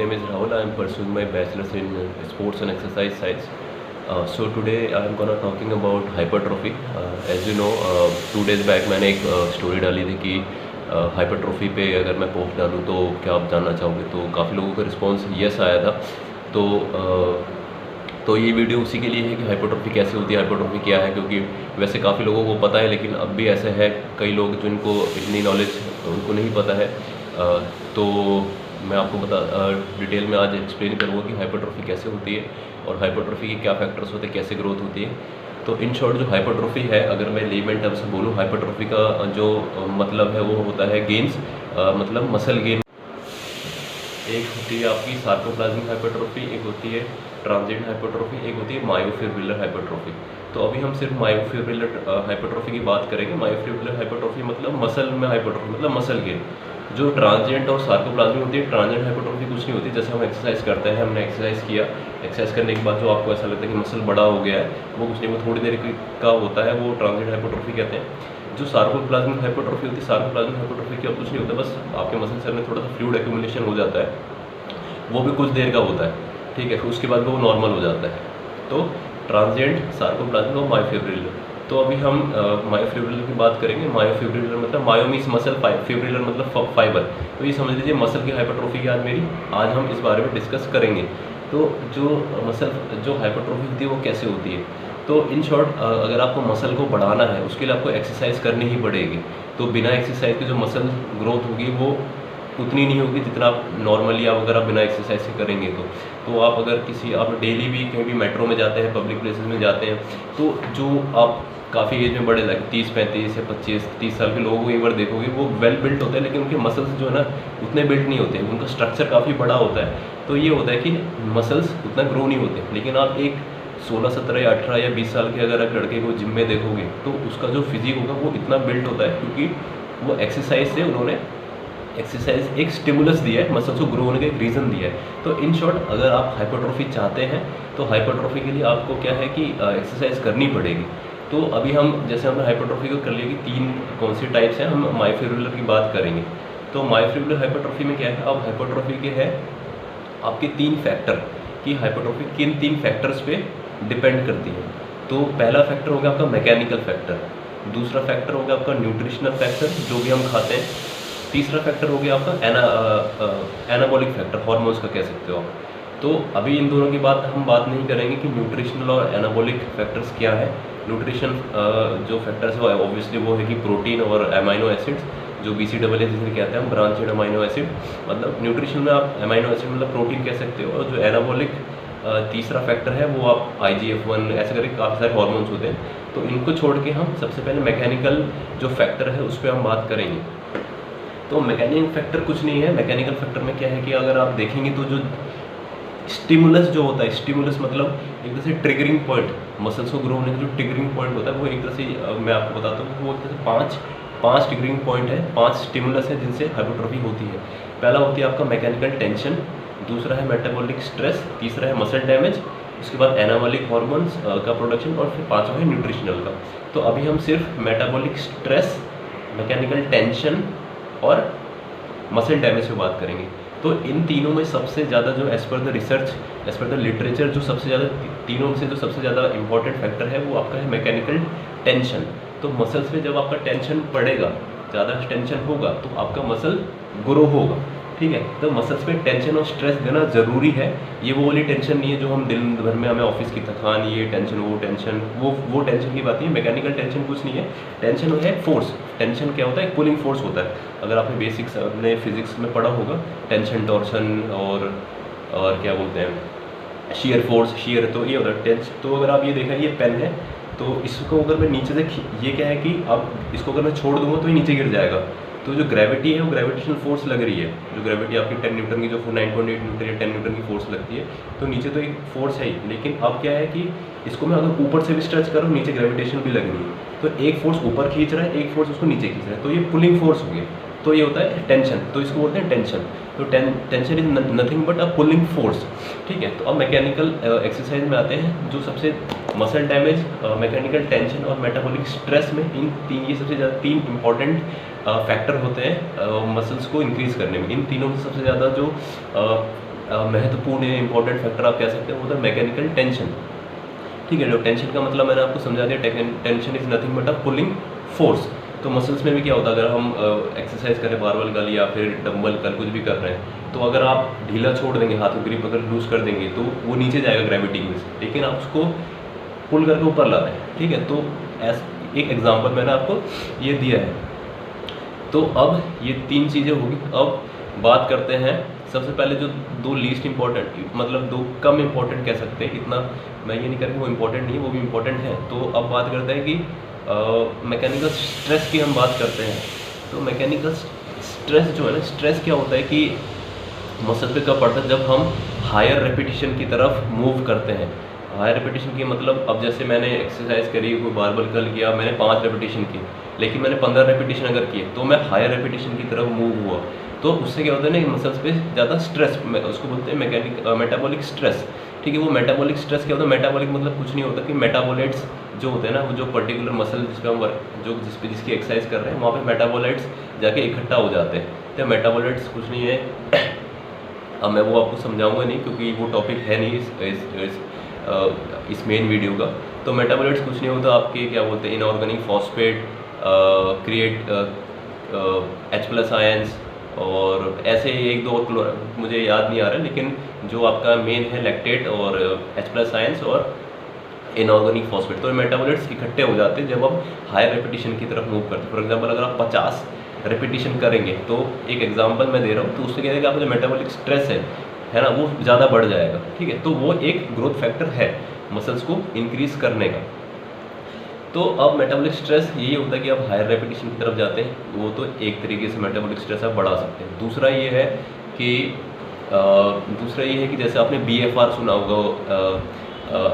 name is Rahul. I am pursuing my bachelor's in sports and exercise science. So today I am gonna talking about hypertrophy. As you know, 2 days back मैंने एक story डाली थी कि hypertrophy पे अगर मैं post डालूँ तो क्या आप जानना चाहोगे, तो काफ़ी लोगों का रिस्पांस यस आया था। तो ये वीडियो उसी के लिए है कि हाइपरट्रॉफी कैसे होती है, हाइपरट्रॉफी क्या है, क्योंकि वैसे काफ़ी लोगों को पता है लेकिन अब भी ऐसे है कई लोग जिनको इतनी नॉलेज उनको नहीं पता है। तो मैं आपको डिटेल में आज एक्सप्लेन करूँगा कि हाइपरट्रॉफी कैसे होती है और हाइपरट्रॉफी के क्या फैक्टर्स होते हैं, कैसे ग्रोथ होती है। तो इन शॉर्ट जो हाइपरट्रॉफी है, अगर मैं लेमन टर्म्स से बोलूँ, हाइपरट्रॉफी का जो मतलब है वो होता है गेन्स, मतलब मसल गेन। एक होती है आपकी सार्कोप्लाज्मिक हाइपरट्रॉफी, एक होती है ट्रांजिएंट हाइपरट्रॉफी, एक होती है मायोफिब्रिलर हाइपरट्रॉफी। तो अभी हम सिर्फ मायोफिब्रिलर हाइपरट्रॉफी की बात करेंगे। मायोफिब्रिलर हाइपरट्रॉफी मतलब मसल में हाइपरट्रॉफी, मतलब मसल गेन। जो ट्रांजिएंट और सार्कोप्लाज्मिक होती है, ट्रांजिएंट हाइपरट्रॉफी कुछ नहीं होती, जैसे हम एक्सरसाइज करते हैं, हमने एक्सरसाइज किया, एक्सरसाइज करने के बाद जो आपको ऐसा लगता है कि मसल बड़ा हो गया है, वो कुछ नहीं, वो थोड़ी देर का होता है, वो ट्रांजिएंट हाइपरट्रॉफी कहते हैं। जो सार्कोप्लाज्मिक हाइपरट्रॉफी होती है, सार्कोप्लाज्मिक हाइपरट्रॉफी क्या कुछ नहीं होता, बस आपके मसल में थोड़ा सा फ्लूइड एक्यूमुलेशन हो जाता है, वो भी कुछ देर का होता है, ठीक है, फिर उसके बाद वो नॉर्मल हो जाता है। तो ट्रांजिएंट, सार्कोप्लाज्मिक और मायोफिब्रिलर। तो अभी हम मायोफिब्रिलर की बात करेंगे। मायोफिब्रिलर मतलब मायो मीन्स मसल, फिब्रिलर मतलब फाइबर। तो ये समझ लीजिए मसल की हाइपरट्रॉफी की आज हम इस बारे में डिस्कस करेंगे। तो जो मसल जो हाइपरट्रॉफी होती है वो कैसे होती है। तो इन शॉर्ट अगर आपको मसल को बढ़ाना है उसके लिए आपको एक्सरसाइज करनी ही पड़ेगी। तो बिना एक्सरसाइज के जो मसल ग्रोथ होगी वो उतनी नहीं होगी जितना आप नॉर्मली अगर आप बिना एक्सरसाइज के करेंगे। तो आप अगर आप डेली भी कहीं भी मेट्रो में जाते हैं, पब्लिक प्लेसेस में जाते हैं, तो जो आप काफ़ी एज में बड़े लगे 30-35 या 25-30 साल के लोगों को एक बार देखोगे, वो वेल बिल्ट होते हैं लेकिन उनके मसल्स जो है ना उतने बिल्ट नहीं होते, उनका स्ट्रक्चर काफ़ी बड़ा होता है। तो ये होता है कि मसल्स उतना ग्रो नहीं होते। लेकिन आप एक 16, 17 या 18 या 20 साल के अगर आप लड़के को जिम में देखोगे तो उसका जो फिजिक होगा वो इतना बिल्ट होता है, क्योंकि वो एक्सरसाइज से उन्होंने एक्सरसाइज एक स्टिमुलस दिया है, मसल्स को ग्रो होने का एक रीज़न दिया है। तो इन शॉर्ट अगर आप हाइपरट्रॉफी चाहते हैं तो हाइपरट्रॉफी के लिए आपको क्या है कि एक्सरसाइज करनी पड़ेगी। तो अभी हम जैसे हमने हाइपरट्रॉफी को कर लिया कि 3 कौन सी टाइप्स हैं, हम मायोफिब्रिलर की बात करेंगे। तो मायोफिब्रिलर हाइपरट्रॉफी में क्या है, अब हाइपरट्रॉफी के है आपके 3 फैक्टर कि हाइपरट्रॉफी किन 3 फैक्टर्स पे डिपेंड करती है। तो पहला फैक्टर हो गया आपका मैकेनिकल फैक्टर, दूसरा फैक्टर हो गया आपका न्यूट्रिशनल फैक्टर जो भी हम खाते हैं, तीसरा फैक्टर हो गया आपका एनाबॉलिक फैक्टर, हॉर्मोन्स का कह सकते हो आप। तो अभी इन दोनों की हम बात नहीं करेंगे कि न्यूट्रिशनल और एनाबॉलिक फैक्टर्स क्या है। न्यूट्रिशन जो फैक्टर्स है ऑब्वियसली वो है कि प्रोटीन और अमाइनो एसिड्स, जो BCAA जिसे कहते हैं हम, ब्रांचेड अमाइनो एसिड। मतलब न्यूट्रिशन में आप अमाइनो एसिड मतलब प्रोटीन कह सकते हो, और जो एनाबॉलिक तीसरा फैक्टर है वो आप IGF-1 ऐसे करके काफ़ी सारे हॉर्मोन्स होते हैं। तो इनको छोड़ के हम सबसे पहले मैकेनिकल जो फैक्टर है उस पर हम बात करेंगे। तो मैकेनिकल फैक्टर कुछ नहीं है। मैकेनिकल फैक्टर में क्या है कि अगर आप देखेंगे तो जो स्टिमुलस जो होता है, स्टिमुलस मतलब एक तरह से ट्रिगरिंग पॉइंट, मसल्स को ग्रो होने का जो ट्रिगरिंग पॉइंट होता है वो एक तरह से मैं आपको बताता हूँ कि वो एक तरह से पाँच ट्रिगरिंग पॉइंट है, 5 स्टिमुलस है जिनसे हाइपरट्रॉफी होती है। पहला होती है आपका मैकेनिकल टेंशन, दूसरा है मेटाबॉलिक स्ट्रेस, तीसरा है मसल डैमेज, उसके बाद एनाबॉलिक हार्मोन्स का प्रोडक्शन, और फिर 5वां है न्यूट्रिशनल का। तो अभी हम सिर्फ मेटाबॉलिक स्ट्रेस, मैकेनिकल टेंशन और मसल डैमेज पे बात करेंगे। तो इन तीनों में सबसे ज़्यादा जो as per the research, as per the literature, जो सबसे ज़्यादा तीनों में से जो सबसे ज़्यादा इंपॉर्टेंट फैक्टर है वो आपका है मैकेनिकल टेंशन। तो मसल्स पे जब आपका टेंशन पड़ेगा, ज़्यादा टेंशन होगा तो आपका मसल ग्रो होगा, ठीक है। तो मसल्स पे टेंशन और स्ट्रेस देना ज़रूरी है। ये वो वाली टेंशन नहीं है जो हम दिन भर में हमें ऑफिस की थकान, ये टेंशन वो टेंशन की बात नहीं है। मैकेनिकल टेंशन कुछ नहीं है, टेंशन है फोर्स। टेंशन क्या होता है, एक पुलिंग फोर्स होता है। अगर आपने बेसिक्स अपने फिजिक्स में पढ़ा होगा, टेंशन, टॉर्सन और क्या बोलते हैं, शियर फोर्स, शियर, तो ये होता है टेंशन। तो अगर आप ये देखा, ये पेन है, तो इसको अगर मैं नीचे से ये क्या है कि अब इसको अगर मैं छोड़ दूंगा तो ये नीचे गिर जाएगा। तो जो ग्रेविटी है वो ग्रेविटेशनल फोर्स लग रही है, जो ग्रेविटी आपकी 10 न्यूटन की, जो 9.8 न्यूटन या 10 न्यूटन की फोर्स लगती है, तो नीचे तो एक फोर्स है ही। लेकिन अब क्या है कि इसको मैं अगर ऊपर से भी स्ट्रेच करूँ, नीचे ग्रेविटेशन भी लग रही है, तो एक फोर्स ऊपर खींच रहा है, एक फोर्स उसको नीचे खींच रहा है, तो ये पुलिंग फोर्स हो गया। तो ये होता है टेंशन, तो इसको बोलते हैं टेंशन। तो tension is nothing but a pulling force, ठीक है। तो अब मैकेनिकल एक्सरसाइज में आते हैं, जो सबसे मसल डैमेज, मैकेनिकल टेंशन और मेटाबॉलिक स्ट्रेस में ये सबसे ज़्यादा 3 इंपॉर्टेंट फैक्टर होते हैं मसल्स को इंक्रीज़ करने में। इन तीनों में सबसे ज़्यादा जो महत्वपूर्ण या इंपॉर्टेंट फैक्टर आप कह सकते हैं वो होता है मैकेनिकल टेंशन। ठीक है, जो टेंशन का मतलब मैंने आपको समझा दिया, tension is nothing but a pulling force. तो मसल्स में भी क्या होता है, अगर हम एक्सरसाइज करें बारबल कल या फिर डंबल कल कुछ भी कर रहे हैं, तो अगर आप ढीला छोड़ देंगे, हाथ में ग्रिप अगर लूज कर देंगे तो वो नीचे जाएगा ग्रेविटी में से, लेकिन आप उसको पुल करके ऊपर ला रहे हैं। ठीक है, तो एक एग्जाम्पल मैंने आपको ये दिया है। तो अब ये 3 चीज़ें होगी। अब बात करते हैं सबसे पहले जो 2 लीस्ट इंपॉर्टेंट, मतलब 2 कम इंपॉर्टेंट कह सकते हैं, इतना मैं ये नहीं कह रहा कि वो इंपॉर्टेंट नहीं है, वो भी इंपॉर्टेंट है। तो अब बात करते हैं कि मैकेनिकल स्ट्रेस की हम बात करते हैं। तो मैकेनिकल स्ट्रेस जो है ना, स्ट्रेस क्या होता है कि मसल पे कब पड़ता है, जब हम हायर रेपिटेशन की तरफ मूव करते हैं। हायर रेपिटेशन की मतलब, अब जैसे मैंने एक्सरसाइज करी, कोई बारबल कर्ल किया, मैंने 5 रेपिटेशन की, लेकिन मैंने 15 रेपिटेशन अगर किए तो मैं हायर रेपिटेशन की तरफ मूव हुआ। तो उससे क्या होता है ना, मसल्स पे ज़्यादा स्ट्रेस, उसको बोलते हैं मेटाबॉलिक स्ट्रेस। ठीक है, वो मेटाबॉलिक स्ट्रेस क्या होता है, मेटाबॉलिक मतलब कुछ नहीं होता कि मेटाबोलाइट्स जो होते हैं ना, वो जो पर्टिकुलर मसल जिस पे हम जिसकी एक्सरसाइज कर रहे हैं, वहाँ पे मेटाबोलाइट्स जाके इकट्ठा हो जाते हैं। तो मेटाबोलाइट्स कुछ नहीं है, अब मैं वो आपको समझाऊंगा नहीं क्योंकि वो टॉपिक है नहीं इस मेन वीडियो का। तो मेटाबोलाइट्स कुछ नहीं होता आपके, क्या बोलते हैं, inorganic phosphate, create H+ ions, और ऐसे 1-2 मुझे याद नहीं आ रहा, लेकिन जो आपका मेन है लैक्टेट और H+ आयंस और इनऑर्गेनिक फॉस्फेट। तो मेटाबोलाइट्स इकट्ठे हो जाते हैं जब हम हायर रेपिटेशन की तरफ मूव करते हैं। फॉर एग्जांपल अगर आप 50 रेपिटेशन करेंगे, तो एक एग्जांपल मैं दे रहा हूँ, तो उससे क्या है कि आपका जो मेटाबॉलिक स्ट्रेस है ना, वो ज़्यादा बढ़ जाएगा। ठीक है, तो वो एक ग्रोथ फैक्टर है मसल्स को इंक्रीज करने का। तो अब मेटाबॉलिक स्ट्रेस यही होता है कि आप हायर रेपिटेशन की तरफ जाते हैं, वो तो एक तरीके से मेटाबॉलिक स्ट्रेस आप बढ़ा सकते हैं। दूसरा ये है कि जैसे आपने BFR सुना होगा,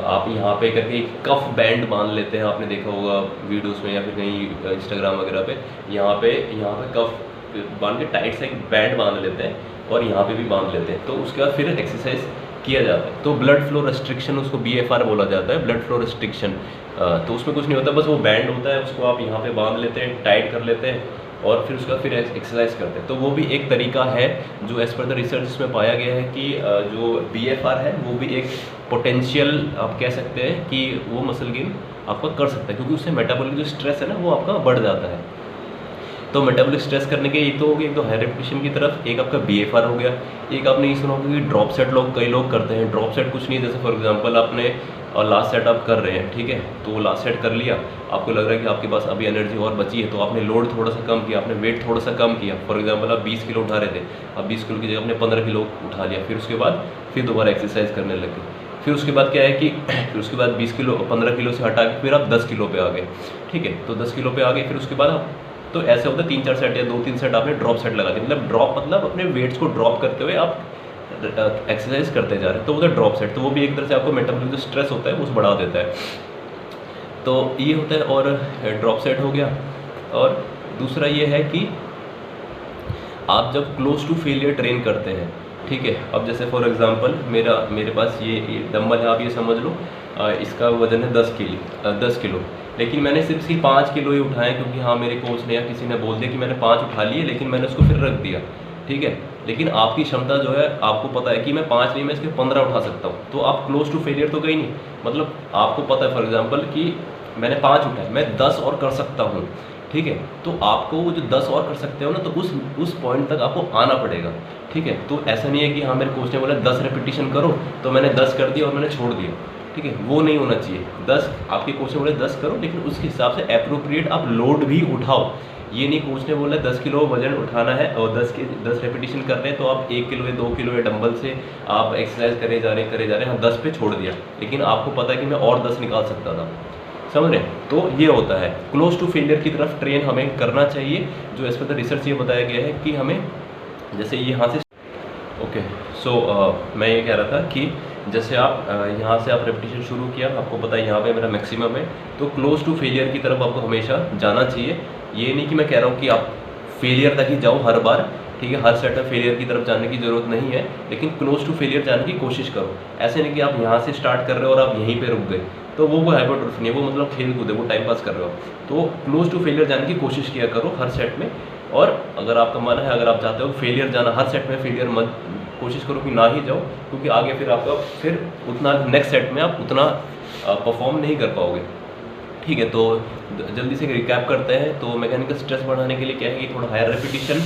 आप यहाँ पे करके एक कफ बैंड बांध लेते हैं, आपने देखा होगा वीडियोस में या फिर कहीं इंस्टाग्राम वगैरह पे, यहाँ पे कफ बांध के टाइट से एक बैंड बांध लेते हैं और यहाँ पे भी बांध लेते हैं। तो उसके बाद फिर एक्सरसाइज किया जाता है। तो ब्लड फ्लो रेस्ट्रिक्शन, उसको BFR बोला जाता है, ब्लड फ्लो रेस्ट्रिक्शन। तो उसमें कुछ नहीं होता, बस वो बैंड होता है, उसको आप यहाँ पे बांध लेते हैं, टाइट कर लेते हैं और फिर उसका फिर एक्सरसाइज करते हैं। तो वो भी एक तरीका है जो एज पर द रिसर्च इसमें पाया गया है कि जो BFR है वो भी एक पोटेंशियल आप कह सकते हैं कि वो मसल गेन आपका कर सकता है, क्योंकि उससे मेटाबॉलिक जो स्ट्रेस है ना वो आपका बढ़ जाता है। तो मेटाबॉलिक स्ट्रेस करने के एक तो हो गया, एक तो हाई रेपिटेशन की तरफ, एक आपका BFR हो गया। एक आपने ये सुना होगा कि ड्रॉप सेट कई लोग करते हैं। ड्रॉप सेट कुछ नहीं है, जैसे फॉर एग्जांपल आपने लास्ट सेट आप कर रहे हैं, ठीक है, तो लास्ट सेट कर लिया, आपको लग रहा है कि आपके पास अभी एनर्जी और बची है, तो आपने लोड थोड़ा सा कम किया, आपने वेट थोड़ा सा कम किया। फॉर एग्जांपल आप 20 किलो उठा रहे थे, अब 20 किलो की जगह आपने 15 किलो उठा लिया, फिर उसके बाद फिर दोबारा एक्सरसाइज करने लगे। फिर उसके बाद क्या है कि फिर उसके बाद 15 किलो से हटा के फिर आप 10 किलो पे आ गए। ठीक है, तो 10 किलो पे आ गए, फिर उसके बाद आप, तो ऐसे होता है 3-4 सेट या 2-3 सेट आपने ड्रॉप सेट लगा दिया। मतलब ड्रॉप मतलब अपने वेट्स को ड्रॉप करते हुए आप एक्सरसाइज करते जा रहे हैं, तो वो ड्रॉप सेट। तो वो भी एक तरह से आपको मेटाबॉलिक जो स्ट्रेस होता है वो बढ़ा देता है। तो ये होता है, और ड्रॉप सेट हो गया। और दूसरा ये है कि आप जब क्लोज टू फेलियर ट्रेन करते हैं, ठीक है, अब जैसे फॉर एग्जांपल मेरे पास ये डंबल है, आप ये समझ लो, इसका वजन है 10 किलो, लेकिन मैंने सिर्फ 5 किलो ही उठाए, क्योंकि हाँ मेरे कोच ने या किसी ने बोल दिया कि मैंने 5 उठा लिए, लेकिन मैंने उसको फिर रख दिया। ठीक है, लेकिन आपकी क्षमता जो है, आपको पता है कि मैं 5 नहीं, मैं इसके 15 उठा सकता हूँ, तो आप क्लोज टू फेलियर तो गई नहीं। मतलब आपको पता है फॉर एग्जांपल कि मैंने 5 उठाए, मैं 10 और कर सकता हूँ। ठीक है, तो आपको वो जो 10 और कर सकते हो ना, तो उस पॉइंट तक आपको आना पड़ेगा। ठीक है, तो ऐसा नहीं है कि हाँ मेरे कोच ने बोला 10 रेपिटेशन करो, तो मैंने 10 कर दिया और मैंने छोड़ दिया। ठीक है, वो नहीं होना चाहिए। 10 आपके कोच ने बोले 10 करो, लेकिन उसके हिसाब से एप्रोप्रिएट आप लोड भी उठाओ। ये नहीं कोच ने बोला 10 किलो वजन उठाना है और 10 रेपिटेशन कर रहे हैं, तो आप 1 किलो या 2 किलो या डंबल से आप एक्सरसाइज करे जा रहे हैं, हाँ 10 पे छोड़ दिया, लेकिन आपको पता है कि मैं और 10 निकाल सकता था। समझ रहे हैं? तो ये होता है, क्लोज टू फेलियर की तरफ ट्रेन हमें करना चाहिए। जो इस पर रिसर्च ये बताया गया है कि हमें जैसे यहाँ से ओके, सो मैं ये कह रहा था कि जैसे आप यहाँ से आप रेपिटेशन शुरू किया, आपको पता है यहाँ पे मेरा मैक्सिमम है, तो क्लोज टू फेलियर की तरफ आपको हमेशा जाना चाहिए। ये नहीं कि मैं कह रहा हूँ कि आप फेलियर तक ही जाओ हर बार, ठीक है, हर सेट में फेलियर की तरफ जाने की ज़रूरत नहीं है, लेकिन क्लोज टू फेलियर जाने की कोशिश करो। ऐसे नहीं कि आप यहाँ से स्टार्ट कर रहे हो और आप यहीं पे रुक गए, तो वो हाइपरट्रोफी नहीं है, वो मतलब खेल कूद है, वो टाइम पास कर रहे हो। तो क्लोज टू फेलियर जाने की कोशिश किया करो हर सेट में। और अगर आपका मन है, अगर आप चाहते हो फेलियर जाना, हर सेट में फेलियर मत कोशिश करो कि ना ही जाओ, क्योंकि आगे फिर आपका फिर उतना नेक्स्ट सेट में आप उतना परफॉर्म नहीं कर पाओगे। ठीक है, तो जल्दी से रिकैप करते हैं। तो मैकेनिकल स्ट्रेस बढ़ाने के लिए क्या है कि थोड़ा हायर रेपिटेशन,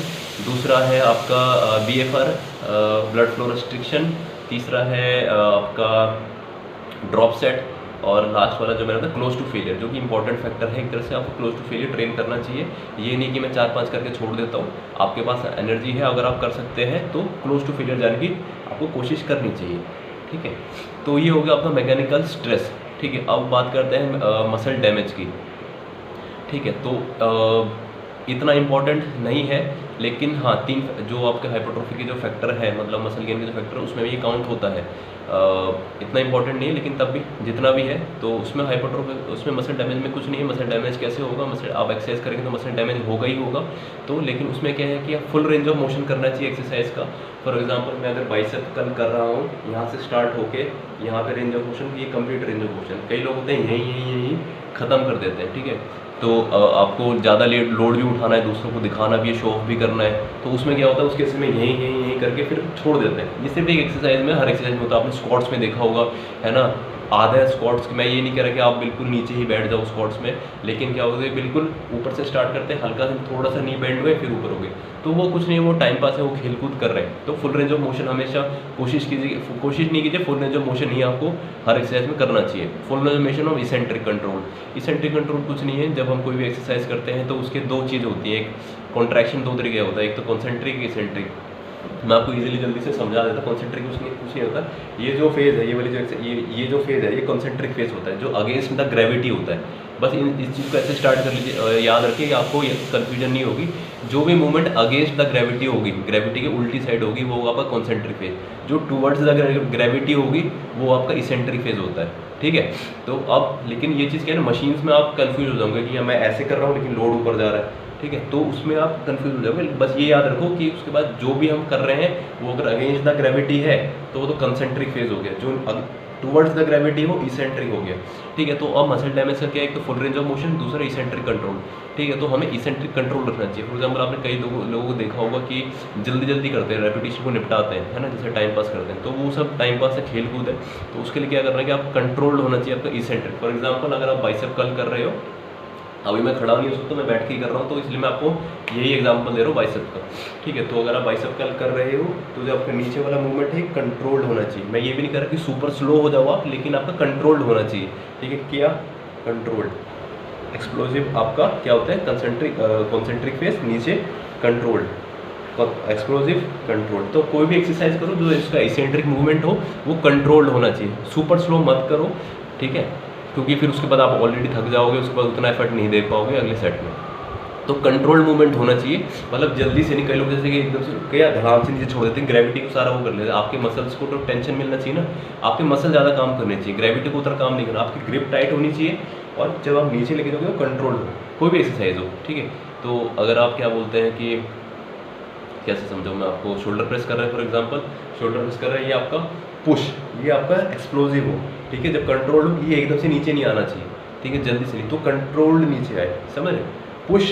दूसरा है आपका BFR ब्लड फ्लो रेस्ट्रिक्शन, तीसरा है आपका ड्रॉप सेट, और लास्ट वाला जो मैंने बताया क्लोज टू फेलियर, जो कि इंपॉर्टेंट फैक्टर है। एक तरह से आपको क्लोज टू फेलियर ट्रेन करना चाहिए। ये नहीं कि मैं 4-5 करके छोड़ देता हूँ, आपके पास एनर्जी है, अगर आप कर सकते हैं तो क्लोज टू फेलियर जाने की आपको कोशिश करनी चाहिए। ठीक है, तो ये हो गया आपका मैकेनिकल स्ट्रेस। ठीक है, अब बात करते हैं मसल डैमेज की। ठीक है, तो इतना इम्पॉर्टेंट नहीं है, लेकिन हाँ 3 जो आपके हाइपरट्रोफी के जो फैक्टर है, मतलब मसल गेन के जो फैक्टर है, उसमें भी ये काउंट होता है। इतना इम्पॉर्टेंट नहीं है, लेकिन तब भी जितना भी है तो उसमें हाइपरट्रोफी, उसमें मसल डैमेज में कुछ नहीं है। मसल डैमेज कैसे होगा, मसल आप एक्सरसाइज करेंगे तो मसल डैमेज होगा ही होगा। तो लेकिन उसमें क्या है कि आप फुल रेंज ऑफ मोशन करना चाहिए एक्सरसाइज का। फॉर एग्जांपल मैं अगर बाइसेप कर्ल कर रहा हूँ, यहाँ से स्टार्ट होके यहाँ पे रेंज ऑफ मोशन, ये कंप्लीट रेंज ऑफ मोशन। कई लोग होते हैं यहीं ख़त्म कर देते हैं। ठीक है, तो आपको ज़्यादा लोड भी उठाना है, दूसरों को दिखाना भी है, शो ऑफ भी करना है, तो उसमें क्या होता है, उस केस में यहीं करके फिर छोड़ देते हैं। ये सिर्फ एक एक्सरसाइज में, हर एक्सरसाइज में होता है। आपने स्क्वाट्स में देखा होगा, है ना, आधा स्क्वाट्स, मैं ये नहीं कह रहा कि आप बिल्कुल नीचे ही बैठ जाओ स्क्वाट्स में, लेकिन क्या होता है बिल्कुल ऊपर से स्टार्ट करते हैं, हल्का से थोड़ा सा नी बेंड हुए, फिर ऊपर हो गए, तो वो कुछ नहीं, वो टाइम पास है, वो खेल कूद कर रहे हैं। तो फुल रेंज ऑफ मोशन हमेशा कोशिश नहीं कीजिए, फुल रेंज ऑफ मोशन ही आपको हर एक्सरसाइज में करना चाहिए। Full range of motion of eccentric control. Eccentric control कुछ नहीं है, जब हम कोई भी एक्सरसाइज करते हैं तो उसके 2 चीज़ होती है, एक कॉन्ट्रैक्शन 2 तरीके होता है, एक तो कॉन्सेंट्रिक, इसेंट्रिक। मैं आपको इजीली जल्दी से समझा देता। कॉन्सेंट्रिक कुछ नहीं होता, ये जो फेज़ है, ये वाली जो ये जो फेज़ है, ये कॉन्सेंट्रिक फेज़ होता है, जो अगेंस्ट द ग्रेविटी होता है। बस इस चीज़ को ऐसे स्टार्ट कर लीजिए, याद रखिए कि आपको कन्फ्यूजन नहीं होगी। जो भी मूवमेंट अगेंस्ट द ग्रेविटी होगी, ग्रेविटी के उल्टी साइड होगी, वो होगा आपका कॉन्सेंट्रिक फेज। जो टूवर्ड्स द ग्रेविटी होगी, वो आपका इसेंट्रिक फेज होता है। ठीक है, तो अब लेकिन ये चीज़ क्या है ना, मशीन्स में आप कन्फ्यूज हो जाओगे कि मैं ऐसे कर रहा हूँ लेकिन लोड ऊपर जा रहा है। ठीक है, तो उसमें आप कंफ्यूज हो जाओगे। बस ये याद रखो कि उसके बाद जो भी हम कर रहे हैं, वो अगर अगेंस्ट द ग्रेविटी है तो वो तो कंसेंट्रिक फेज हो गया, जो टुवर्ड्स द ग्रेविटी वो इसेंट्रिक हो गया। ठीक है, तो अब मसल डैमेज का क्या है, एक तो फुल रेंज ऑफ मोशन, दूसरा इसेंट्रिक कंट्रोल। ठीक है, तो हमें इसेंट्रिक कंट्रोल रखना चाहिए। फॉर एग्जाम्पल आपने कई लोगों को देखा होगा कि जल्दी करते हैं, रेपिटेशन को निपटाते हैं, है ना, जैसे टाइम पास करते हैं, तो वो सब टाइम पास से खेल कूद है। तो उसके लिए क्या करना है कि आप कंट्रोल्ड होना चाहिए आपका इसेंट्रिक। फॉर एग्जाम्पल अगर आप बाइसेप कर्ल कर रहे हो, अभी मैं खड़ा नहीं हो सकता, मैं बैठ के ही कर रहा हूँ, तो इसलिए मैं आपको यही एग्जांपल दे रहा हूँ बाइसेप का। ठीक है, तो अगर आप बाइसेप कर्ल कर रहे हो तो जो आपका नीचे वाला मूवमेंट है कंट्रोल्ड होना चाहिए। मैं ये भी नहीं कह रहा कि सुपर स्लो हो जाओ आप, लेकिन आपका कंट्रोल्ड होना चाहिए। ठीक है, क्या कंट्रोल्ड। एक्सप्लोजिव आपका क्या होता है, कॉन्सेंट्रिक फेस, नीचे कंट्रोल्ड, एक्सप्लोजिव कंट्रोल। तो कोई भी एक्सरसाइज करो जो इसका इसेंट्रिक मूवमेंट हो, वो कंट्रोल्ड होना चाहिए, सुपर स्लो मत करो। ठीक है, क्योंकि फिर उसके बाद आप ऑलरेडी थक जाओगे, उसके बाद उतना एफर्ट नहीं दे पाओगे अगले सेट में। तो कंट्रोल्ड मूवमेंट होना चाहिए, मतलब जल्दी से नहीं। कई लोग जैसे कि एकदम से क्या धड़ाम से नीचे छोड़ देते हैं, ग्रेविटी को सारा वो कर लेते हैं। आपके मसल्स को तो टेंशन मिलना चाहिए ना, आपके मसल ज़्यादा काम करने चाहिए, ग्रेविटी को उतना काम नहीं करना। आपकी ग्रिप टाइट होनी चाहिए, और जब आप नीचे लेके जाओगे तो कंट्रोल हो, कोई भी एक्सरसाइज हो। ठीक है, तो अगर आप क्या बोलते हैं कि कैसे समझाऊँ मैं आपको, शोल्डर प्रेस कर रहे हैं फॉर एग्जांपल, शोल्डर प्रेस कर रहे हैं, ये आपका पुश, ये आपका एक्सप्लोजिव हो। ठीक है, जब कंट्रोल हो, ये एकदम से नीचे नहीं आना चाहिए। ठीक है, जल्दी से नहीं, तो कंट्रोल्ड नीचे आए, समझ रहे, पुश